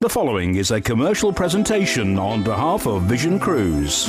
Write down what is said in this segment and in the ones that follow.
The following is a commercial presentation on behalf of Vision Cruise.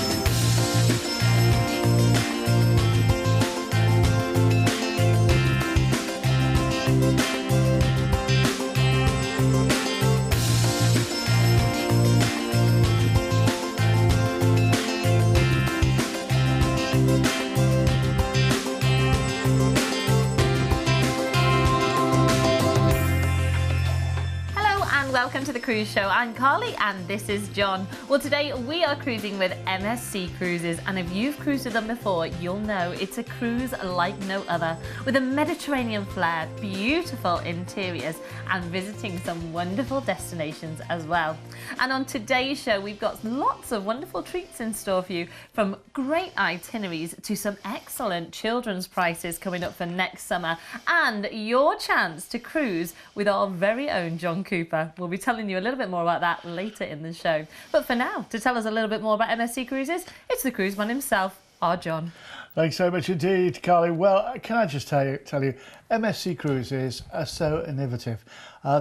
Welcome to the Cruise Show. I'm Carly and this is John. Well, today we are cruising with MSC Cruises, and if you've cruised with them before, you'll know it's a cruise like no other, with a Mediterranean flair, beautiful interiors, and visiting some wonderful destinations as well. And on today's show, we've got lots of wonderful treats in store for you, from great itineraries to some excellent children's prices coming up for next summer, and your chance to cruise with our very own John Cooper. We'll be telling you a little bit more about that later in the show. But for now, to tell us a little bit more about MSC Cruises, it's the cruiseman himself, our John. Thanks so much indeed, Carly. Well, can I just tell you, MSC Cruises are so innovative.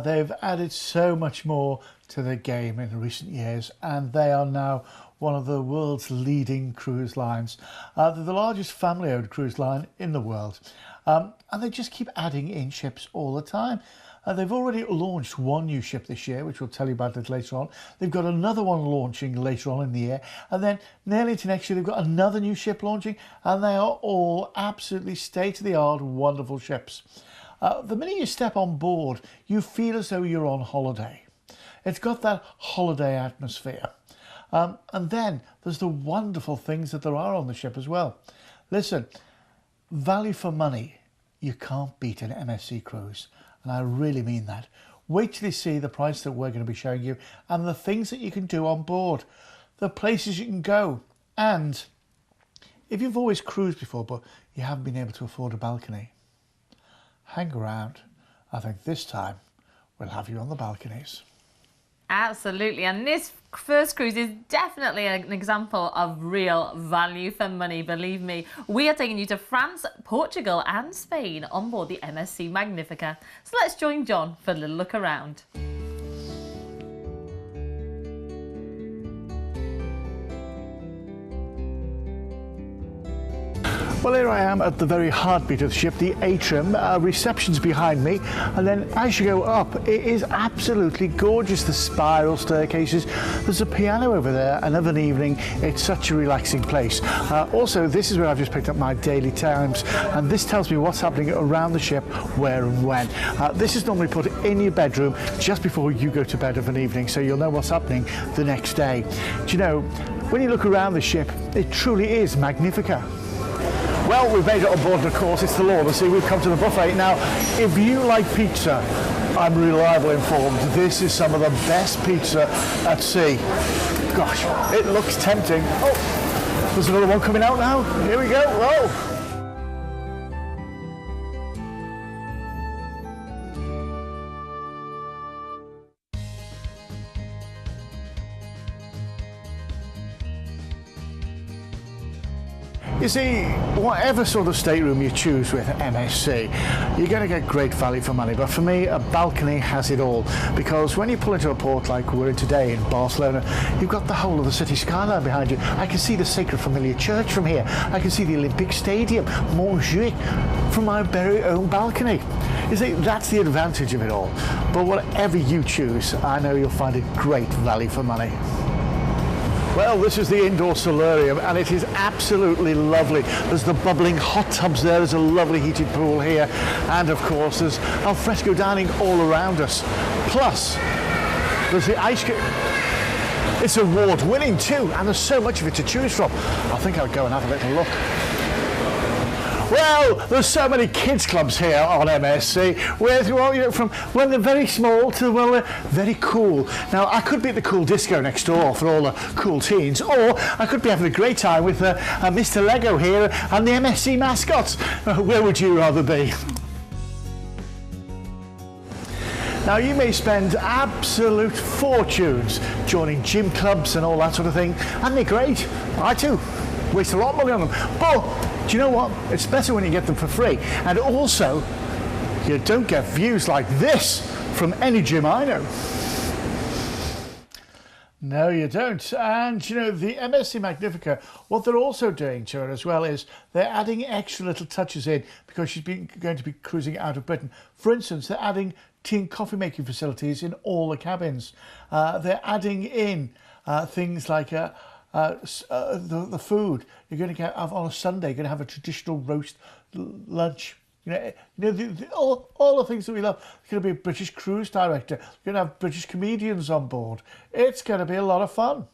They've added so much more to the game in recent years, and they are now one of the world's leading cruise lines. They're the largest family-owned cruise line in the world, and they just keep adding in ships all the time. They've already launched one new ship this year, which we'll tell you about it later on. They've got another one launching later on in the year, and then nearly into next year they've got another new ship launching, and they are all absolutely state-of-the-art wonderful ships. The minute you step on board, you feel as though you're on holiday. It's got that holiday atmosphere. And then there's the wonderful things that there are on the ship as well. Listen, value for money, you can't beat an MSC cruise. And I really mean that. Wait till you see the price that we're going to be showing you and the things that you can do on board, the places you can go. And if you've always cruised before but you haven't been able to afford a balcony, hang around. I think this time we'll have you on the balconies. Absolutely, and this first cruise is definitely an example of real value for money, believe me. We are taking you to France, Portugal and Spain on board the MSC Magnifica. So let's join John for a little look around. Well, here I am at the very heartbeat of the ship, the atrium. Reception's behind me, and then as you go up, it is absolutely gorgeous. The spiral staircases, there's a piano over there, and of an evening, it's such a relaxing place. Also, this is where I've just picked up my Daily Times, and this tells me what's happening around the ship, where and when. This is normally put in your bedroom just before you go to bed of an evening, so you'll know what's happening the next day. Do you know, when you look around the ship, it truly is Magnifica. Well, we've made it on board, and of course, it's the Lord. See, we've come to the buffet. Now, if you like pizza, I'm reliably informed this is some of the best pizza at sea. Gosh, it looks tempting. Oh, there's another one coming out now. Here we go. Whoa. You see, whatever sort of stateroom you choose with MSC, you're going to get great value for money. But for me, a balcony has it all. Because when you pull into a port like we're in today in Barcelona, you've got the whole of the city skyline behind you. I can see the Sacred Familiar Church from here. I can see the Olympic Stadium, Montjuic, from my very own balcony. You see, that's the advantage of it all. But whatever you choose, I know you'll find it great value for money. Well, this is the indoor solarium, and it is absolutely lovely. There's the bubbling hot tubs there, there's a lovely heated pool here, and of course there's alfresco dining all around us. Plus, there's the ice cream. It's award-winning too, and there's so much of it to choose from. I think I'll go and have a little look. Well, there's so many kids clubs here on MSC, where from when they're very small to well, they're very cool. Now, I could be at the cool disco next door for all the cool teens, or I could be having a great time with Mr. Lego here and the MSC mascots. Where would you rather be? Now, you may spend absolute fortunes joining gym clubs and all that sort of thing, and they're great. I too waste a lot of money on them. But do you know what? It's better when you get them for free. And also, you don't get views like this from any gym I know. No, you don't. And, you know, the MSC Magnifica, what they're also doing to her as well is they're adding extra little touches in because she's going to be cruising out of Britain. For instance, they're adding tea and coffee making facilities in all the cabins. They're adding in things like the food. You're going to have on a Sunday, you're going to have a traditional roast lunch. All the things that we love. There's going to be a British cruise director. You're going to have British comedians on board. It's going to be a lot of fun.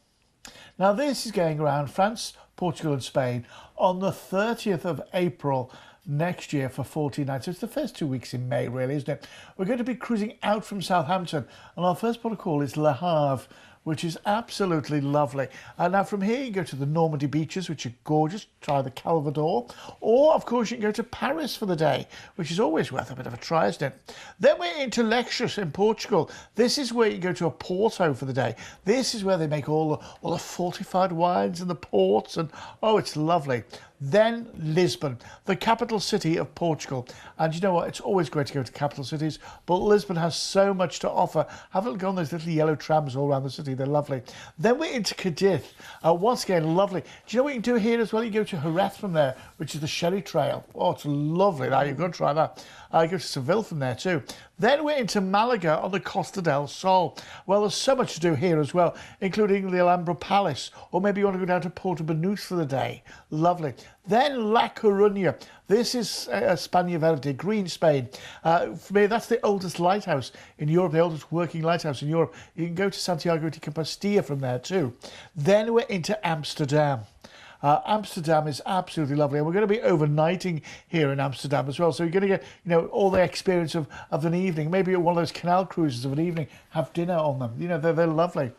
Now, this is going around France, Portugal and Spain on the 30th of April next year for 14 nights. So it's the first 2 weeks in May, really, isn't it? We're going to be cruising out from Southampton, and our first port of call is Le Havre, which is absolutely lovely. And now from here you go to the Normandy beaches, which are gorgeous. Try the Calvador. Or, of course, you can go to Paris for the day, which is always worth a bit of a try, isn't it? Then we're into Leixões in Portugal. This is where you go to a Porto for the day. This is where they make all the fortified wines and the ports, and oh, it's lovely. Then Lisbon, the capital city of Portugal. And you know what? It's always great to go to capital cities, but Lisbon has so much to offer. Have a look on those little yellow trams all around the city. They're lovely. Then we're into Cadiz. Once again, lovely. Do you know what you can do here as well? You go to Jerez from there, which is the Sherry Trail. Oh, it's lovely. Now, you've got to try that. You go to Seville from there too. Then we're into Malaga on the Costa del Sol. Well, there's so much to do here as well, including the Alhambra Palace, or maybe you want to go down to Puerto Banús for the day. Lovely. Then La Coruña. This is España Verde, green Spain. For me, that's the oldest lighthouse in Europe, the oldest working lighthouse in Europe. You can go to Santiago de Compostela from there too. Then we're into Amsterdam. Amsterdam is absolutely lovely, and we're going to be overnighting here in Amsterdam as well. So you're going to get, you know, all the experience of an evening. Maybe one of those canal cruises of an evening, have dinner on them. You know, they're lovely.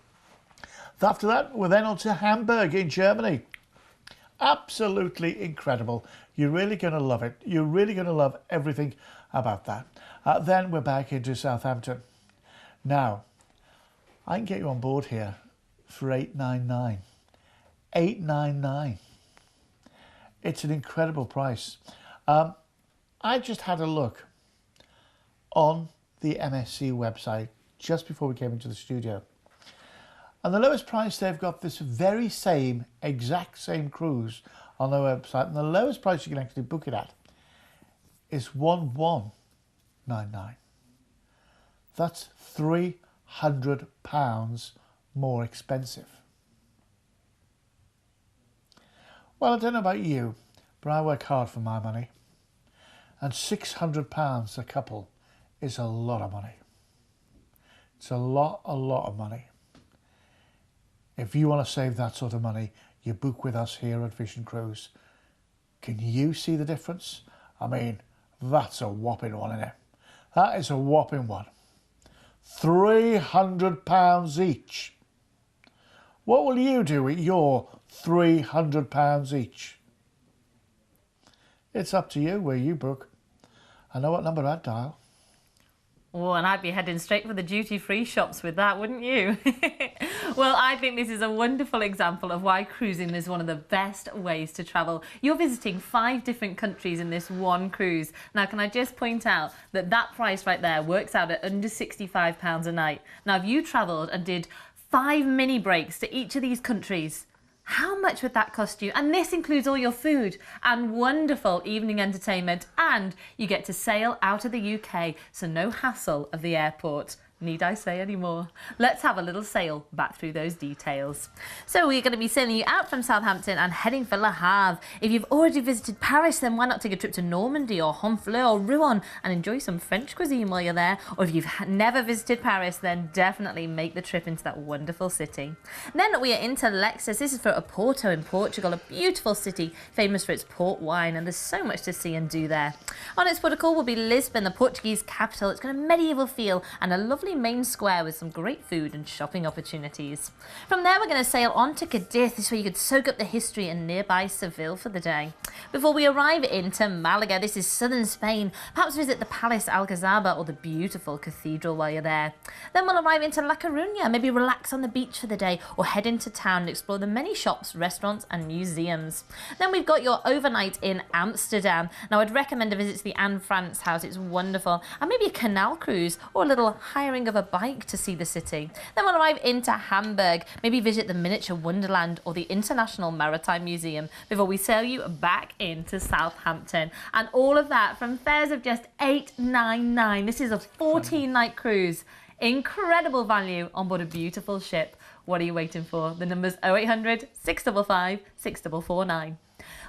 After that, we're then on to Hamburg in Germany. Absolutely incredible. You're really going to love it. You're really going to love everything about that. Then we're back into Southampton. Now, I can get you on board here for $899. $899. It's an incredible price. I just had a look on the MSC website just before we came into the studio, and the lowest price they've got this very exact same cruise on their website, and the lowest price you can actually book it at is $1199. That's £300 more expensive. Well, I don't know about you, but I work hard for my money. And £600 a couple is a lot of money. It's a lot of money. If you want to save that sort of money, you book with us here at Vision Cruise. Can you see the difference? I mean, that's a whopping one, isn't it? That is a whopping one. £300 each. What will you do with your £300 each? It's up to you where you book. I know what number I'd dial. Oh, and I'd be heading straight for the duty-free shops with that, wouldn't you? Well, I think this is a wonderful example of why cruising is one of the best ways to travel. You're visiting 5 different countries in this one cruise. Now, can I just point out that that price right there works out at under £65 a night. Now, if you travelled and did 5 mini breaks to each of these countries, how much would that cost you? And this includes all your food and wonderful evening entertainment, and you get to sail out of the UK, so no hassle of the airport. Need I say any more? Let's have a little sail back through those details. So we're going to be sailing you out from Southampton and heading for Le Havre. If you've already visited Paris, then why not take a trip to Normandy or Honfleur or Rouen and enjoy some French cuisine while you're there? Or if you've never visited Paris, then definitely make the trip into that wonderful city. Then we are into Leixões. This is for Oporto in Portugal, a beautiful city famous for its port wine, and there's so much to see and do there. On its port of call will be Lisbon, the Portuguese capital. It's got a medieval feel and a lovely main square with some great food and shopping opportunities. From there, we're going to sail on to Cadiz. This is where you could soak up the history in nearby Seville for the day. Before we arrive into Malaga, this is southern Spain. Perhaps visit the Palace Alcazaba or the beautiful cathedral while you're there. Then we'll arrive into La Coruña, maybe relax on the beach for the day or head into town and explore the many shops, restaurants and museums. Then we've got your overnight in Amsterdam. Now, I'd recommend a visit to the Anne Frank house. It's wonderful. And maybe a canal cruise or a little hiring hiring of a bike to see the city. Then we'll arrive into Hamburg, maybe visit the Miniature Wonderland or the International Maritime Museum before we sail you back into Southampton. And all of that from fares of just $899. This is a 14-night cruise. Incredible value on board a beautiful ship. What are you waiting for? The number's 0800 655 6449.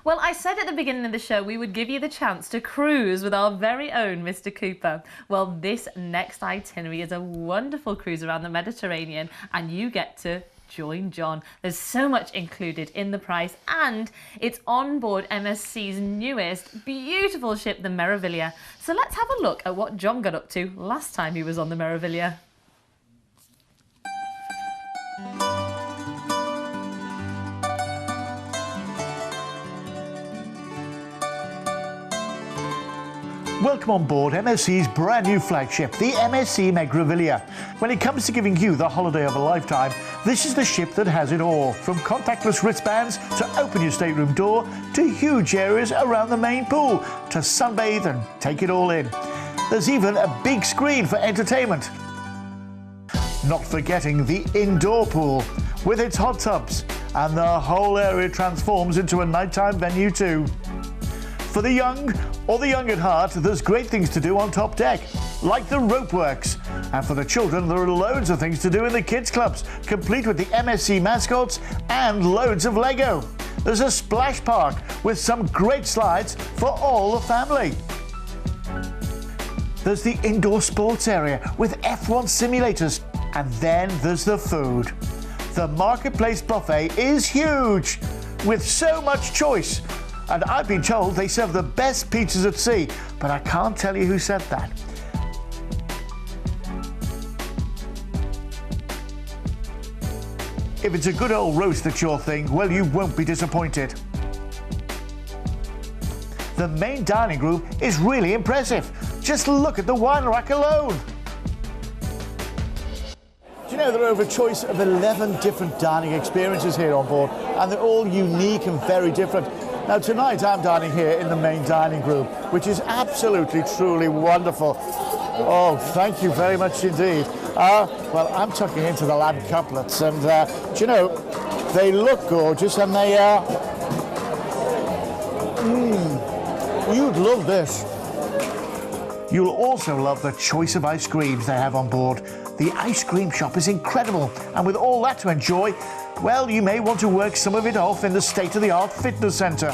Well, I said at the beginning of the show we would give you the chance to cruise with our very own Mr. Cooper. Well, this next itinerary is a wonderful cruise around the Mediterranean, and you get to join John. There's so much included in the price, and it's on board MSC's newest beautiful ship, the Meraviglia. So let's have a look at what John got up to last time he was on the Meraviglia. Welcome on board MSC's brand new flagship, the MSC Meraviglia. When it comes to giving you the holiday of a lifetime, this is the ship that has it all. From contactless wristbands to open your stateroom door, to huge areas around the main pool, to sunbathe and take it all in. There's even a big screen for entertainment. Not forgetting the indoor pool with its hot tubs, and the whole area transforms into a nighttime venue too. For the young or the young at heart, there's great things to do on top deck, like the rope works. And for the children, there are loads of things to do in the kids clubs, complete with the MSC mascots and loads of Lego. There's a splash park with some great slides for all the family. There's the indoor sports area with F1 simulators. And then there's the food. The Marketplace buffet is huge, with so much choice. And I've been told they serve the best pizzas at sea, but I can't tell you who said that. If it's a good old roast that's your thing, well, you won't be disappointed. The main dining room is really impressive. Just look at the wine rack alone. Do you know there are over a choice of 11 different dining experiences here on board, and they're all unique and very different. Now tonight I'm dining here in the main dining room, which is absolutely, truly wonderful. Oh, thank you very much indeed. Well, I'm tucking into the lamb cutlets, and do you know, they look gorgeous, and they you'd love this. You'll also love the choice of ice creams they have on board. The ice cream shop is incredible, and with all that to enjoy, well, you may want to work some of it off in the state-of-the-art fitness centre.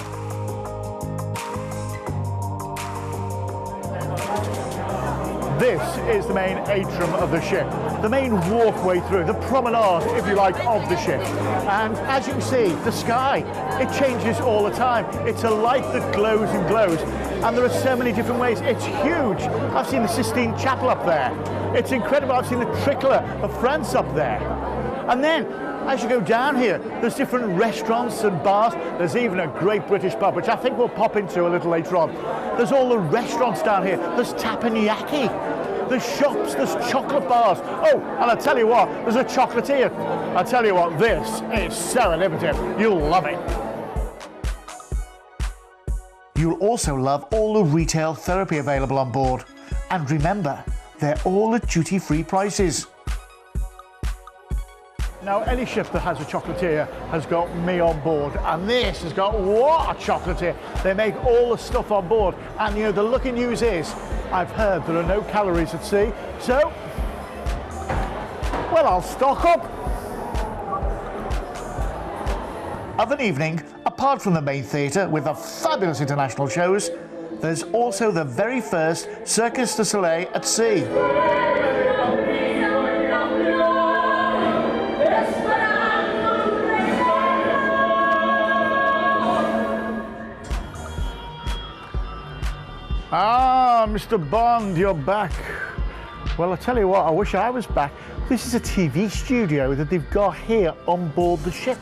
This is the main atrium of the ship, the main walkway through, the promenade, if you like, of the ship. And as you can see, the sky, it changes all the time. It's a light that glows and glows, and there are so many different ways. It's huge. I've seen the Sistine Chapel up there. It's incredible. I've seen the Tricolour of France up there. And then, as you go down here, there's different restaurants and bars. There's even a great British pub, which I think we'll pop into a little later on. There's all the restaurants down here. There's teppanyaki. There's shops, there's chocolate bars. Oh, and I'll tell you what, there's a chocolatier. I'll tell you what, this is so innovative. You'll love it. You'll also love all the retail therapy available on board. And remember, they're all at duty-free prices. Now, any ship that has a chocolatier has got me on board, and this has got, what a chocolatier. They make all the stuff on board, and you know, the lucky news is, I've heard there are no calories at sea, so, well, I'll stock up. Of an evening, apart from the main theatre with the fabulous international shows, there's also the very first Circus du Soleil at sea. Ah, Mr. Bond, you're back. Well, I tell you what, I wish I was back. This is a TV studio that they've got here on board the ship.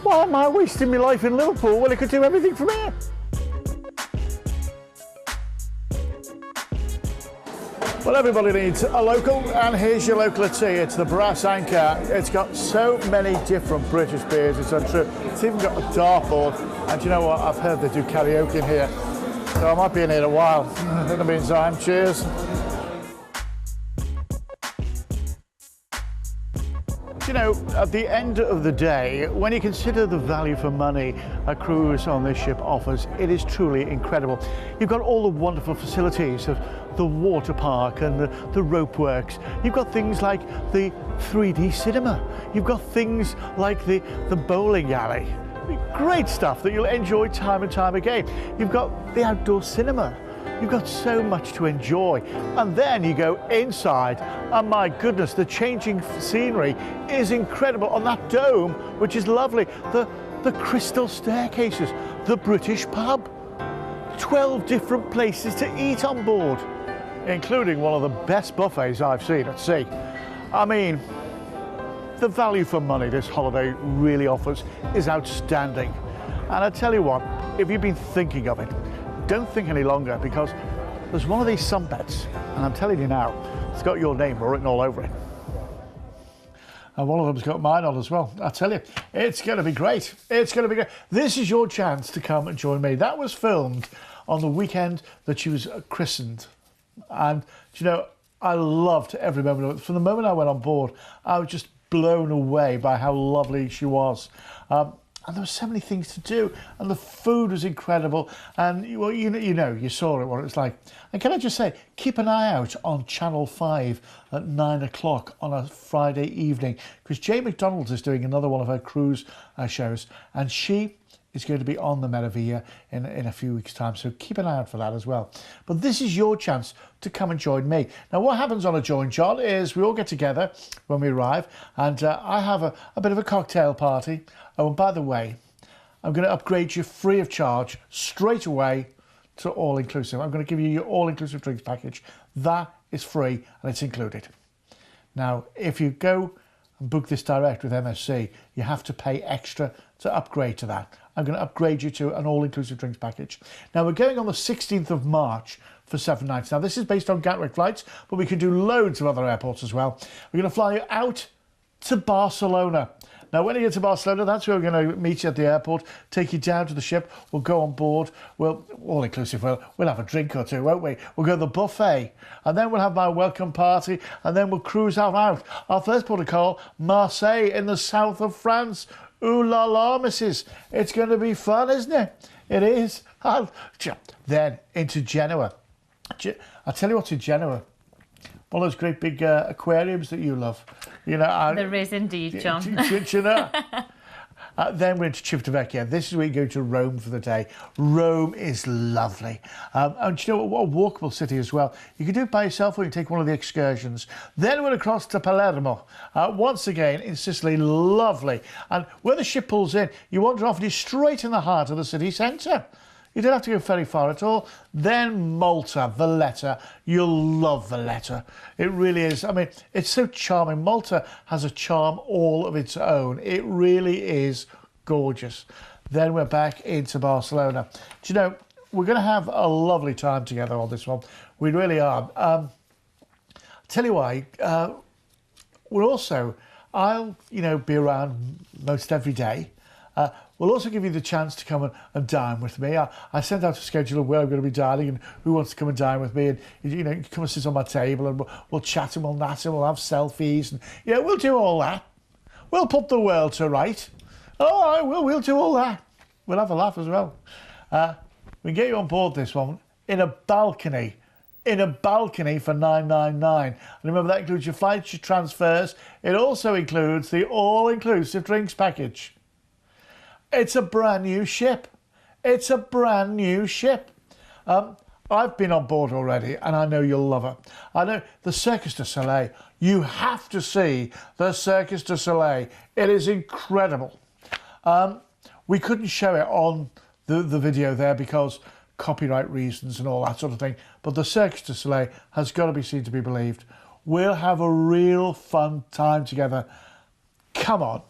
Why am I wasting my life in Liverpool when I could do everything from here? Well, everybody needs a local, and here's your local at sea. It's the Brass Anchor. It's got so many different British beers, it's untrue. It's even got a dartboard, and you know what? I've heard they do karaoke in here. So I might be in here a while. In the meantime, cheers. You know, at the end of the day, when you consider the value for money a cruise on this ship offers, it is truly incredible. You've got all the wonderful facilities of the water park and the rope works. You've got things like the 3D cinema. You've got things like the bowling alley. Great stuff that you'll enjoy time and time again. You've got the outdoor cinema. You've got so much to enjoy. And then you go inside, and my goodness, the changing scenery is incredible on that dome, which is lovely. The crystal staircases, the British pub, 12 different places to eat on board, including one of the best buffets I've seen at sea. I mean, the value for money this holiday really offers is outstanding. And I tell you what, if you've been thinking of it, don't think any longer, because there's one of these sunbeds, and I'm telling you now, it's got your name written all over it. And one of them's got mine on as well. I tell you, it's going to be great. It's going to be great. This is your chance to come and join me. That was filmed on the weekend that she was christened. And, you know, I loved every moment of it. From the moment I went on board, I was just blown away by how lovely she was. And there were so many things to do, and the food was incredible. And well, you saw it, what it was like. And can I just say, keep an eye out on Channel 5 at 9 o'clock on a Friday evening, because Jay McDonald is doing another one of her cruise shows, and she is going to be on the Meraviglia in a few weeks' time. So keep an eye out for that as well. But this is your chance to come and join me. Now, what happens on a Join John is we all get together when we arrive, and I have a bit of a cocktail party. Oh, and by the way, I'm going to upgrade you free of charge straight away to all-inclusive. I'm going to give you your all-inclusive drinks package. That is free, and it's included. Now, if you go and book this direct with MSC, you have to pay extra to upgrade to that. I'm going to upgrade you to an all-inclusive drinks package. Now, we're going on the 16th of March for 7 nights. Now, this is based on Gatwick flights, but we can do loads of other airports as well. We're going to fly you out to Barcelona. Now, when you get to Barcelona, that's where we're going to meet you at the airport, take you down to the ship, we'll go on board, we'll, all-inclusive, we'll have a drink or two, won't we? We'll go to the buffet, and then we'll have my welcome party, and then we'll cruise out. Our first port of call, Marseille, in the south of France. Ooh la la, missus. It's going to be fun, isn't it? It is. Then into Genoa. I'll tell you what's in Genoa. One of those great big aquariums that you love. You know, there is indeed, John. You know? Then we're into Civitavecchia. This is where you go to Rome for the day. Rome is lovely. And you know what, a walkable city as well. You can do it by yourself, or you can take one of the excursions. Then we're across to Palermo. Once again, in Sicily, lovely. And where the ship pulls in, you wander off and you're straight in the heart of the city centre. You don't have to go very far at all. Then Malta, Valletta. You'll love Valletta. It really is. I mean, it's so charming. Malta has a charm all of its own. It really is gorgeous. Then we're back into Barcelona. Do you know, we're going to have a lovely time together on this one. We really are. Tell you why. We're also, I'll, be around most every day. We'll also give you the chance to come and dine with me. I sent out a schedule of where I'm going to be dining and who wants to come and dine with me. And, you can come and sit on my table, and we'll chat and we'll natter and we'll have selfies. And, we'll do all that. We'll put the world to right. All right, we'll do all that. We'll have a laugh as well. We can get you on board this one in a balcony. In a balcony for $9.99. And remember, that includes your flights, your transfers. It also includes the all-inclusive drinks package. It's a brand new ship. It's a brand new ship. I've been on board already, and I know you'll love it. I know the Cirque du Soleil. You have to see the Cirque du Soleil. It is incredible. We couldn't show it on the video there because copyright reasons and all that sort of thing. But the Cirque du Soleil has got to be seen to be believed. We'll have a real fun time together. Come on.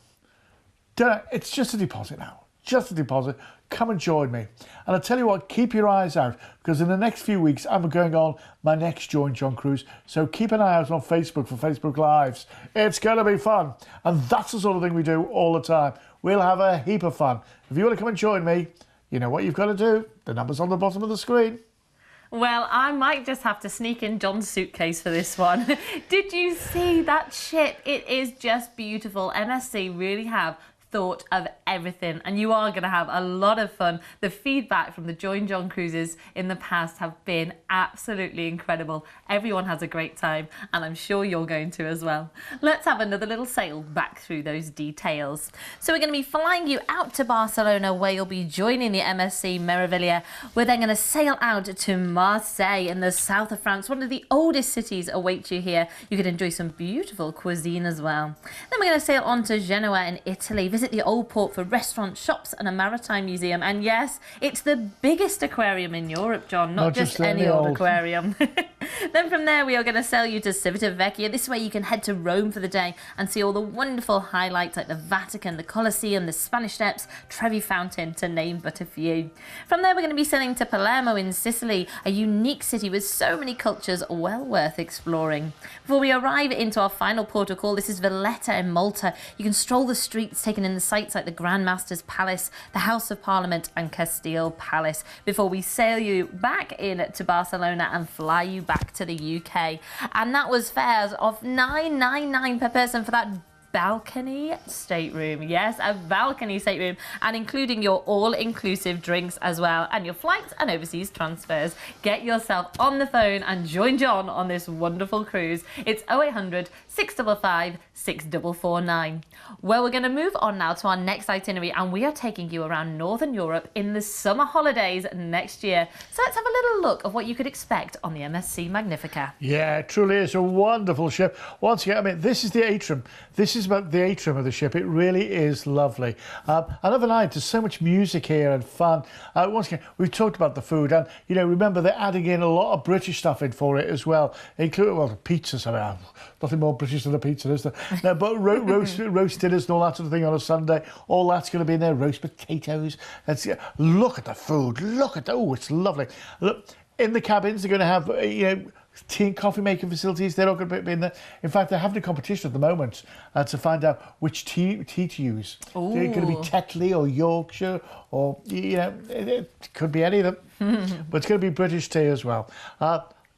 It's just a deposit now. Just a deposit. Come and join me. And I'll tell you what, keep your eyes out, because in the next few weeks, I'm going on my next Join John cruise. So keep an eye out on Facebook for Facebook Lives. It's going to be fun. And that's the sort of thing we do all the time. We'll have a heap of fun. If you want to come and join me, you know what you've got to do. The number's on the bottom of the screen. Well, I might just have to sneak in John's suitcase for this one. Did you see that ship? It is just beautiful. MSC really have thought of everything, and you are going to have a lot of fun. The feedback from the Join John cruises in the past have been absolutely incredible. Everyone has a great time, and I'm sure you're going to as well. Let's have another little sail back through those details. So we're going to be flying you out to Barcelona, where you'll be joining the MSC Meraviglia. We're then going to sail out to Marseille in the south of France. One of the oldest cities awaits you here. You can enjoy some beautiful cuisine as well. Then we're going to sail on to Genoa in Italy, visit the old port for restaurants, shops and a maritime museum. And yes, it's the biggest aquarium in Europe, John, not just any old aquarium. Then from there we are going to sail you to Civitavecchia. This way you can head to Rome for the day and see all the wonderful highlights like the Vatican, the Colosseum, the Spanish Steps, Trevi Fountain, to name but a few. From there we're going to be sailing to Palermo in Sicily, a unique city with so many cultures well worth exploring. Before we arrive into our final port of call, this is Valletta in Malta. You can stroll the streets taking in the sights like the Grand Master's Palace, the House of Parliament and Castile Palace, before we sail you back in to Barcelona and fly you back to the UK. And that was fares of $999 per person for that balcony stateroom. Yes, a balcony stateroom, and including your all-inclusive drinks as well, and your flights and overseas transfers. Get yourself on the phone and join John on this wonderful cruise. It's 0800 655 6449. Well, we're going to move on now to our next itinerary, and we are taking you around Northern Europe in the summer holidays next year. So let's have a little look of what you could expect on the MSC Magnifica. Yeah, it truly is a wonderful ship. Once again, I mean, this is the atrium. This is about the atrium of the ship. It really is lovely. Another night, there's so much music here and fun. Once again, we've talked about the food, and you know, remember they're adding in a lot of British stuff in for it as well, including, well, the pizzas. I mean, nothing more British than a pizza, is there? No, but roast dinners and all that sort of thing on a Sunday. All that's going to be in there. Roast potatoes. Look at the food. Look at oh, it's lovely. Look in the cabins. They're going to have you know, tea and coffee making facilities. They're all going to be in there. In fact, they're having a competition at the moment to find out which tea to use. Ooh. They're going to be Tetley or Yorkshire, or you know, it could be any of them. But it's going to be British tea as well.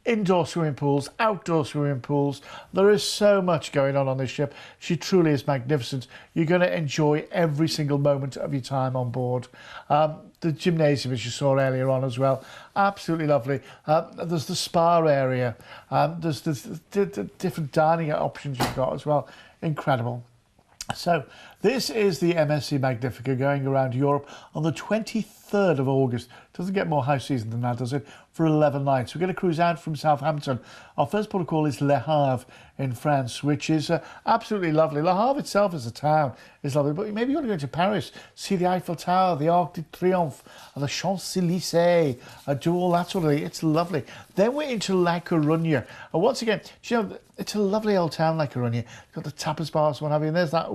Indoor swimming pools, outdoor swimming pools. There is so much going on this ship. She truly is magnificent. You're going to enjoy every single moment of your time on board. The gymnasium, as you saw earlier on as well, absolutely lovely. There's the spa area. There's the different dining options you've got as well. Incredible. So this is the MSC Magnifica going around Europe on the 23rd of August. Doesn't get more high season than that, does it? For 11 nights. We're going to cruise out from Southampton. Our first port of call is Le Havre in France, which is absolutely lovely. Le Havre itself as a town is lovely, but maybe you want to go to Paris, see the Eiffel Tower, the Arc de Triomphe, and the Champs-Élysées, do all that sort of thing. It's lovely. Then we're into La Coruña. And once again, you know, it's a lovely old town, La Coruña. You've got the tapas bars, what have you, and there's that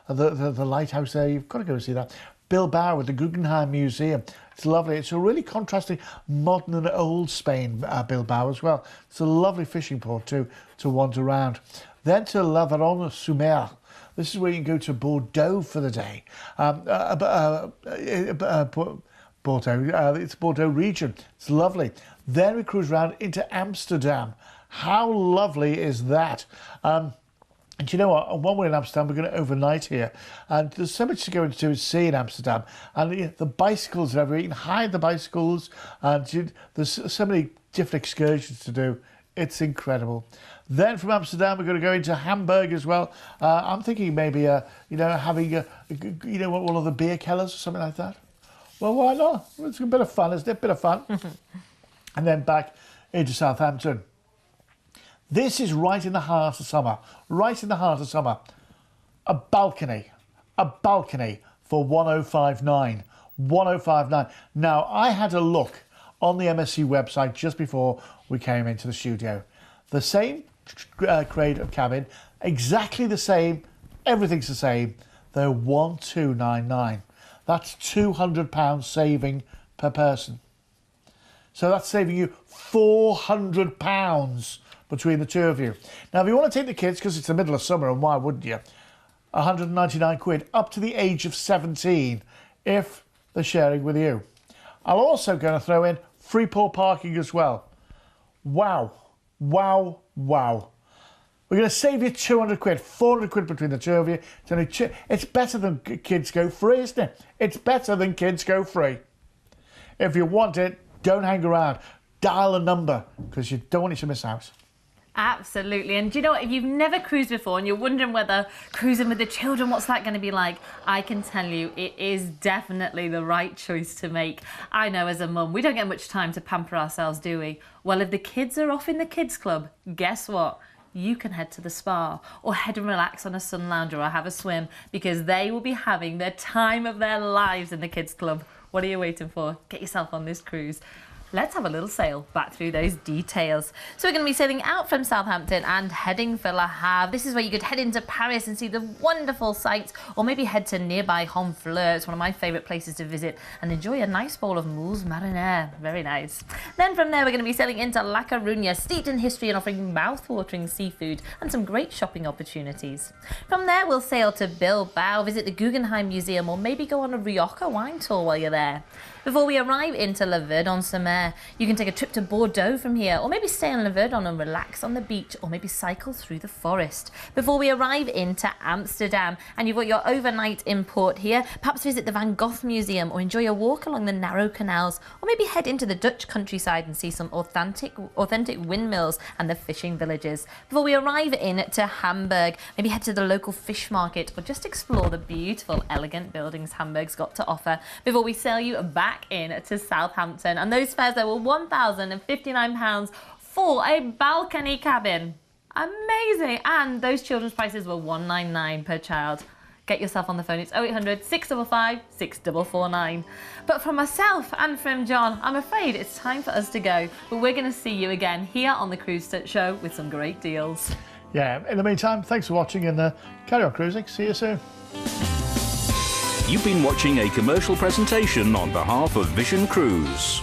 the lighthouse there. You've got to go see that. Bilbao with the Guggenheim Museum. It's lovely. It's a really contrasting modern and old Spain, Bilbao as well. It's a lovely fishing port too to wander around. Then to La Varonne-sur-Mer. This is where you can go to Bordeaux for the day. Bordeaux, it's Bordeaux region. It's lovely. Then we cruise around into Amsterdam. How lovely is that? And you know what? When we're in Amsterdam, we're going to overnight here. And there's so much to go into and see in Amsterdam. And the bicycles are everywhere. You can hide the bicycles. And there's so many different excursions to do. It's incredible. Then from Amsterdam, we're going to go into Hamburg as well. I'm thinking maybe, you know, having, you know, one of the beer kellers or something like that. Well, why not? It's a bit of fun, isn't it? A bit of fun. And then back into Southampton. This is right in the heart of summer. Right in the heart of summer. A balcony for 1059. 1059. Now, I had a look on the MSC website just before we came into the studio. The same grade of cabin, exactly the same, everything's the same. They're 1299. That's £200 saving per person. So that's saving you £400 between the two of you. Now, if you want to take the kids, because it's the middle of summer, and why wouldn't you? 199 quid up to the age of 17 if they're sharing with you. I'm also going to throw in free pool parking as well. Wow, wow, wow. We're going to save you 200 quid, 400 quid between the two of you. It's better than Kids Go Free, isn't it? It's better than Kids Go Free. If you want it, don't hang around. Dial a number, because you don't want it to miss out. Absolutely. And do you know what? If you've never cruised before and you're wondering whether cruising with the children, what's that going to be like? I can tell you it is definitely the right choice to make. I know as a mum, we don't get much time to pamper ourselves, do we? Well, if the kids are off in the kids club, guess what? You can head to the spa or head and relax on a sun lounger or have a swim, because they will be having the time of their lives in the kids club. What are you waiting for? Get yourself on this cruise. Let's have a little sail back through those details. So we're going to be sailing out from Southampton and heading for Le Havre. This is where you could head into Paris and see the wonderful sights, or maybe head to nearby Honfleur. It's one of my favourite places to visit, and enjoy a nice bowl of moules marinière. Very nice. Then from there we're going to be sailing into La Coruña, steeped in history and offering mouth-watering seafood and some great shopping opportunities. From there we'll sail to Bilbao, visit the Guggenheim Museum, or maybe go on a Rioja wine tour while you're there. Before we arrive into Le Verdon-sur-Mer, you can take a trip to Bordeaux from here, or maybe stay in Le Verdon and relax on the beach, or maybe cycle through the forest. Before we arrive into Amsterdam, and you've got your overnight in port here, perhaps visit the Van Gogh Museum, or enjoy a walk along the narrow canals, or maybe head into the Dutch countryside and see some authentic windmills and the fishing villages. Before we arrive into Hamburg, maybe head to the local fish market, or just explore the beautiful, elegant buildings Hamburg's got to offer, before we sail you back in to Southampton. And those fares there were £1,059 for a balcony cabin. Amazing. And those children's prices were £199 per child. Get yourself on the phone. It's 0800 655 6449. But from myself and from John, I'm afraid it's time for us to go. But we're going to see you again here on the Cruise Show with some great deals. Yeah, in the meantime, thanks for watching, and carry on cruising. See you soon. You've been watching a commercial presentation on behalf of Vision Cruise.